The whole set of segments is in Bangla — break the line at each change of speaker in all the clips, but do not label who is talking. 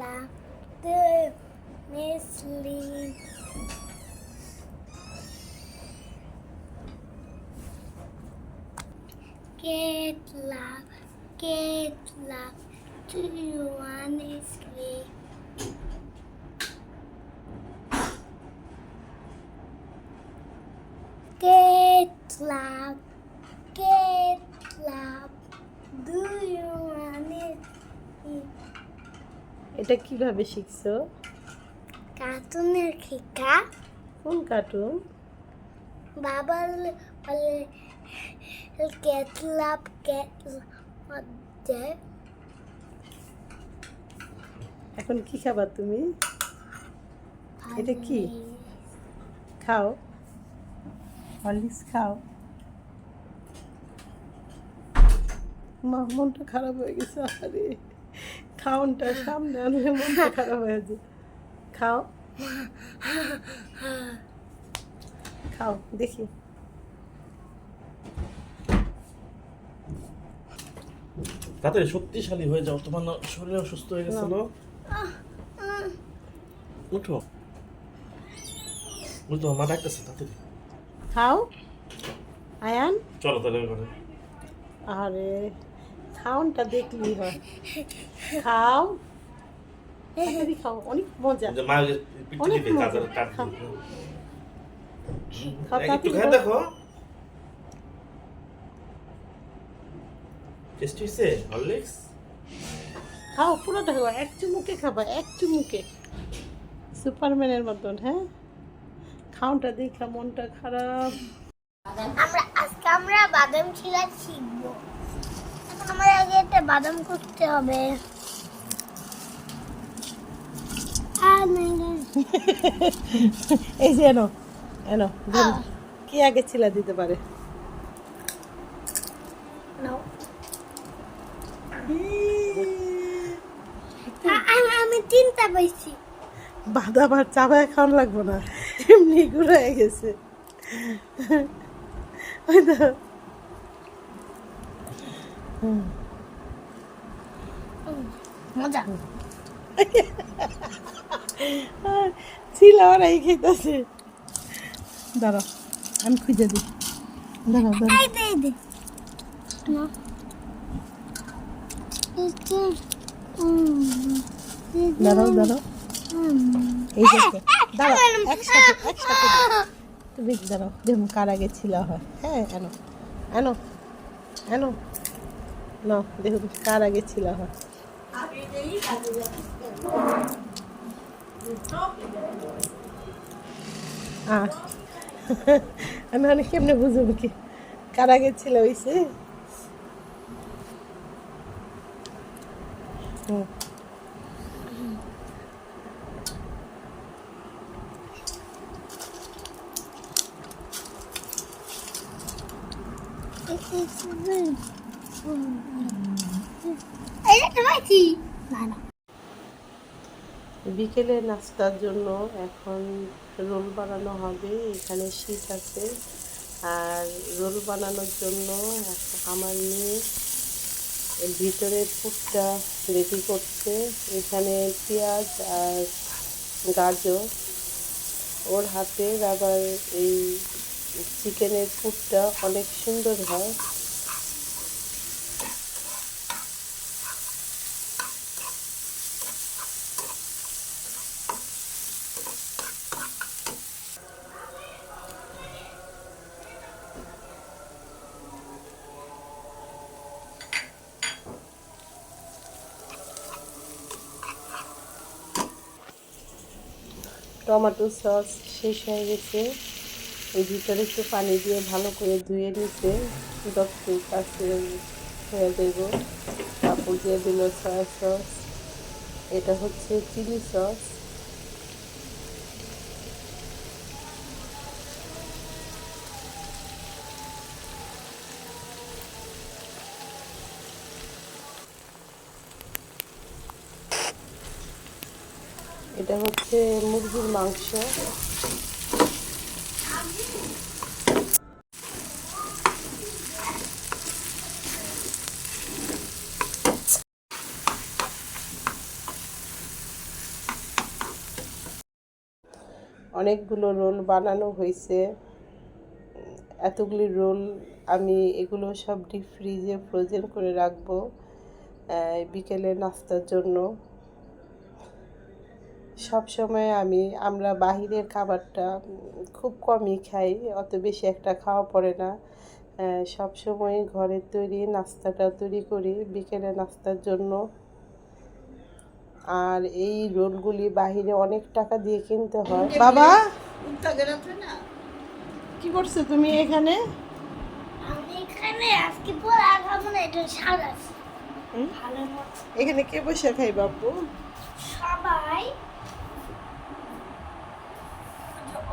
like the Nestle. Get love, do you honestly? Get love, do you honestly?
এটা কিভাবে শিখছো?
কার্টুনের খিকা
কোন কার্টুন?
বাবা বলে get love
এখন কি খাবা তুমি? এটা কি? খাও, হরলিক্স খাও। মা মনটা খারাপ হয়ে গেছে। আরে খাওনটা সামনে আনলে মনটা খারাপ হয়ে যায়। খাও খাও দেখি।
তাতে শক্তিশালী হয়ে যাও, তোমার শরীর অসুস্থ হয়ে গেছিল। উঠো, বুঝতো মা ডাকতেছে, তাড়াতাড়ি
খাও আয়ান।
চলো তাহলে ঘরে।
আরে খাওনটা দেখলি হয়। খাও তাড়াতাড়ি খাও, অনেক মজা।
যে মা পিঠে
অনেক
দিবে,
মজা।
কাঁচার কাট
খাও।
দিবে।
খাও
একটু
তাড়াতাড়ি
খেয়ে
খাও।
দেখো, টেস্টি হয়েছে হরলিক্স।
খাও পুরোটা খাও, এক চুমুকে খাবা, এক চুমুকে, সুপারম্যানের মতন। হ্যাঁ খাওনটা দেখা মনটা খারাপ।
আজকে আমরা বাদাম ছিলা শিখবো। আমার আগে একটা বাদাম করতে হবে।
এই যে এনো এনো ধরো। কি আগে ছিলা দিতে পারে?
আমি তিনটা পাইছি।
বাদাম আর চাবায় খাওয়ান লাগবো না, এমনি গুঁড়ো হয়ে গেছে। ওই তো
মজা।
ছিল ওরাই খেতেছে। দাঁড়াও আমি খুঁজে দিই। দাঁড়াও দাঁড়াও।
এই দে না
দাঁড়াও দাঁড়াও। এই দেখো দাঁড়াও, একসাথে একসাথে দিই। তুমি দাঁড়াও, দেখুন কার আগে ছিল হয়। হ্যাঁ এনো এনো এনো না, দেখুন কার আগে ছিল হয়। আমি অনেক কেমনে বুঝবো কি কার আগে ছিল হইছে। বিকেলে নাস্তার জন্য এখন রোল বানানো হবে। এখানে শীত আছে, আর রোল বানানোর জন্য আমার মেয়ে ভিতরের পুরটা রেডি করছে। এখানে পেঁয়াজ আর গাজর, ওর হাতের আবার এই চিকেনের পুরটা অনেক সুন্দর হয়। টমেটো সস শেষ হয়ে গেছে, এর ভিতরে একটু পানি দিয়ে ভালো করে ধুয়ে নিতে 10 মিনিট কাছে হয়ে দেব। তারপর দিয়ে দিল সয়া সস, এটা হচ্ছে চিলি সস। এটা হচ্ছে মুরগির মাংস। অনেকগুলো রোল বানানো হয়েছে। এতগুলি রোল আমি এগুলো সব ডিপ ফ্রিজে ফ্রোজেন করে রাখবো বিকেলে নাস্তার জন্য। সব সময় আমরা বাহিরের খাবারটা খুব কমই খাই, অত বেশি একটা খাওয়া পড়ে না। সব সময় ঘরের তৈরি নাস্তাটা তৈরি করি বিকেলে নাস্তার জন্য। আর এই রোলগুলি বাহিরে অনেক টাকা দিয়ে কিনতে হয়। বাবা কি করছো তুমি এখানে?
আমি এখানে আজকে পড়া খাবো না, এটা সাদা ভালো মতো
এখানে কে বসে খাই বাবু?
সবাই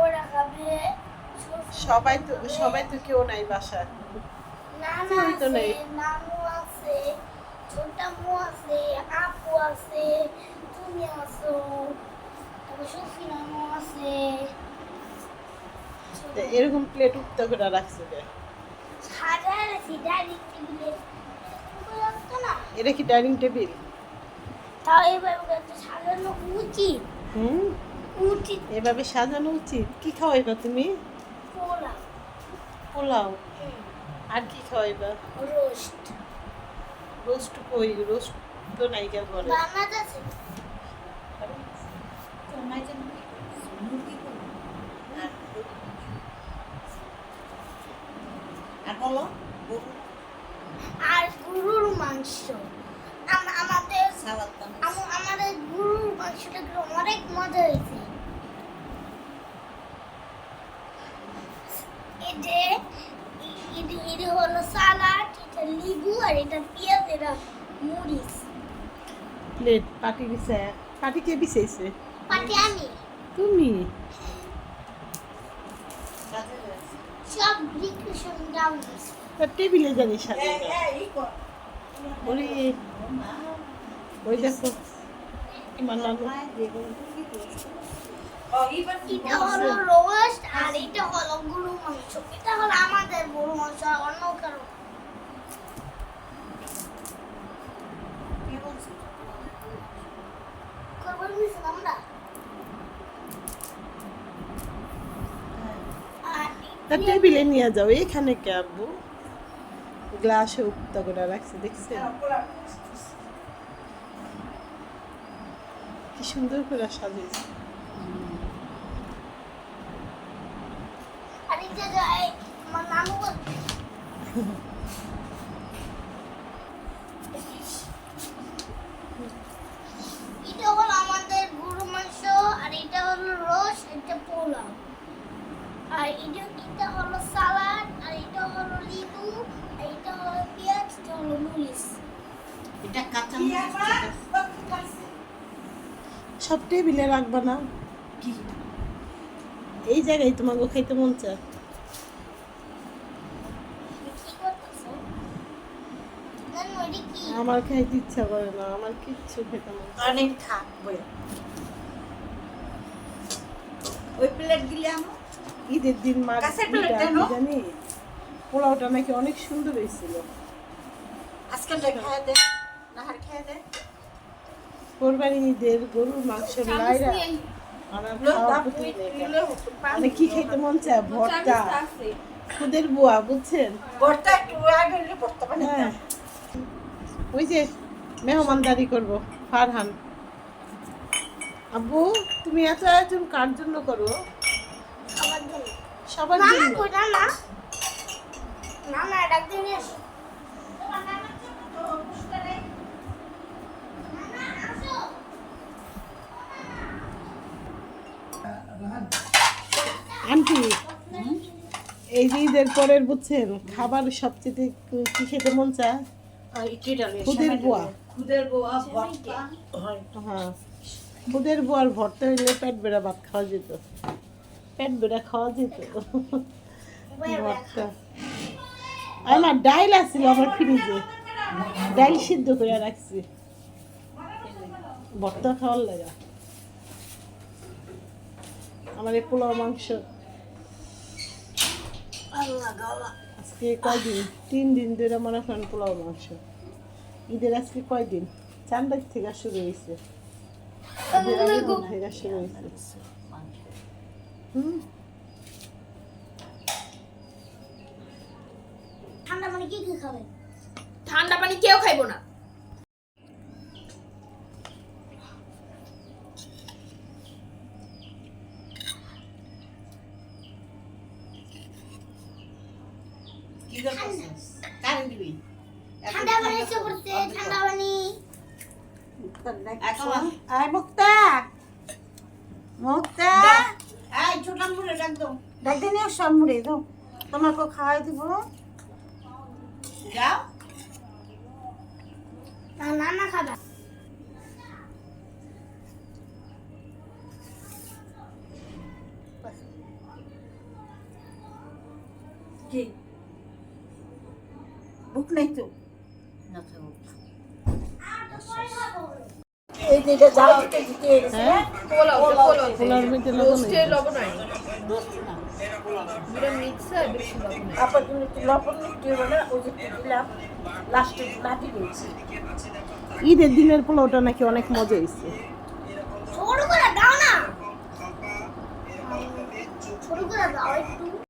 ওরা খাবে।
সবাই তো কেউ নাই বাসায়।
নানা
কেউই তো
আছে,
নেই।
নানু আছে, ছোট আম্মু আছে, আপু আছে, তুমি আছো, তারপর সুফি নানু আছে।
তো এরকম প্লেট উঠতে করে রাখছে কে?
সাদা আছে ডাইনিং টেবিলে লাগতো না,
এটা কি ডাইনিং টেবিল?
তাও এইভাবে একটা সাজানো উচিত। উচিত
এভাবে সাজানো উচিত। কি খাওয়াইবা তুমি?
পোলা
পোলাও। আর কি খাওয়াইবা?
রোস্ট
রোস্ট কই? রোস্ট তো নাই কেউ ঘরে।
বানাত আছে।
আর বলো
আর গরুর মাংস আমাদের আমাদের গরুর মাংসটা অনেক মজা হয়েছে। এটা হলো সালাড, এটা লেবু, আর এটা পেঁয়াজ, এটা মরিচ।
প্লেট পাটি দিছে। পাটি কে বিছাইছে?
পাটি আমি
তুমি?
সব ডিকোরেশন ডাউন দিছি।
তার টেবিলে জানি সাজাইবা। ওরে ওই দেখো মানানো।
এটা হলো রোস্ট আর এটা হলো গরু মাংস। এটা হলো আমাদের গরু মাংস, আর অন্য কারো না। খবর নিছি আমরা। আর
তার টেবিলে নিয়ে যাও। এখানে কে আব্বু? গ্লাসে উক্তা করে রাখছে দেখছেন? কি সুন্দর করে সাজিয়েছে।
আর এটা যায় আমার নানু বলছে। এটা হলো আমাদের গরু মাংস, আর এটা হলো রোস্ট, এটা পোলাও, আর এটা হলো সালাড, আর এটা হলো লেবু, আর এটা হলো পেঁয়াজ, এটা হলো মরিচ।
এটা কাঁচা মরিচ
সব টেবিলে রাখবা না?
কি
এই জায়গায় তোমাকে খাইতে মন চায়।
কি করতেছো? নানু এটা কি?
আমার খাইতে ইচ্ছা করে না। আমার কিচ্ছু খেতে মন চায় না।
অনেক থাকবে ওই প্লেট দিলে আমার
ঈদের দিন মা
কাঁচের প্লেট দেন?
জানি পোলাওটা নাকি অনেক সুন্দর হয়েছিল।
আজকে খেয়ে দে নাহার খেয়ে দে
কোরবানি ঈদের গরুর মাংস লাইরা আমার খাওয়ার প্রতি মানে কি খেতে মন চায়? ভর্তা, খুদের বুয়া, বুঝছেন?
বর্তা একটু আগে হলে বর্তা বানাতে
হ্যাঁ, ওই যে মেহমানদারি করব ফারহান। আব্বু তুমি এত আয়োজন কার জন্য করো?
খাবার জন্য।
সবার
নানা
জন্য?
কই নানা? নানা ডাক দিয়ে নিয়ে আসো। নানা, আসো।
আন্টি এই যে ঈদের পরের বুঝছেন খাবার সবচেয়ে কি খেতে মন চায়? খুদের বুয়া।
খুদের গোয়া ভর্তা
হ্যাঁ, খুদের বুয়ার ভর্তা হইলে পেট বেড়া ভাত খাওয়া যেত। পেট বেড়া খাওয়া যেত ভর্তা। আমার ডাইল আছিল আমার ফ্রিজে, ডাইল সিদ্ধ করে রাখছি ভর্তা খাওয়ার লাগা। আমার এই পোলাও মাংস আজকে কয়দিন? 3 দিন ধরে মনে করেন পোলাও মাংস। ঈদের আজকে কয়দিন? 4 তারিখ থেকে শুরু হয়েছে। ঈদের আগের দিন থেকে শুরু হয়েছে। হুম
ঠান্ডা মানে কি খাবে?
ঠান্ডা পানি কেউ খাইবো না।
কি করছিস? কারেন্ট দিবি।
ঠান্ডা পানি এসে পড়ছে, ঠান্ডা পানি।
আয় মুক্তা। মুক্তা। আয় ছোট মুড়ে ডাক দাও। ডাক দিনে সব মুড়ে দাও। তোমাকে খাওয়াই দিব। যাও।
নানা খাবে।
কি? ভুক নাই তো? না খাবো। এই যে এটা যাও দিতে দিতে
হ্যাঁ পোলাওর মধ্যে লবণ
রোস্টে
হয়েছে।
লবণ নাই,
দোস্ত না।
দুটো মিক্স হয়, বেশি লবণ নাই।
আবার তুমি একটু লবণ একটু বলে ওই যে একটু দিলাম লাস্টে লাঠি দিয়েছি।
ঈদের দিনের পোলাওটা নাকি অনেক মজা হয়েছে।
ছোট করে দাও না, ছোট করে দাও একটু।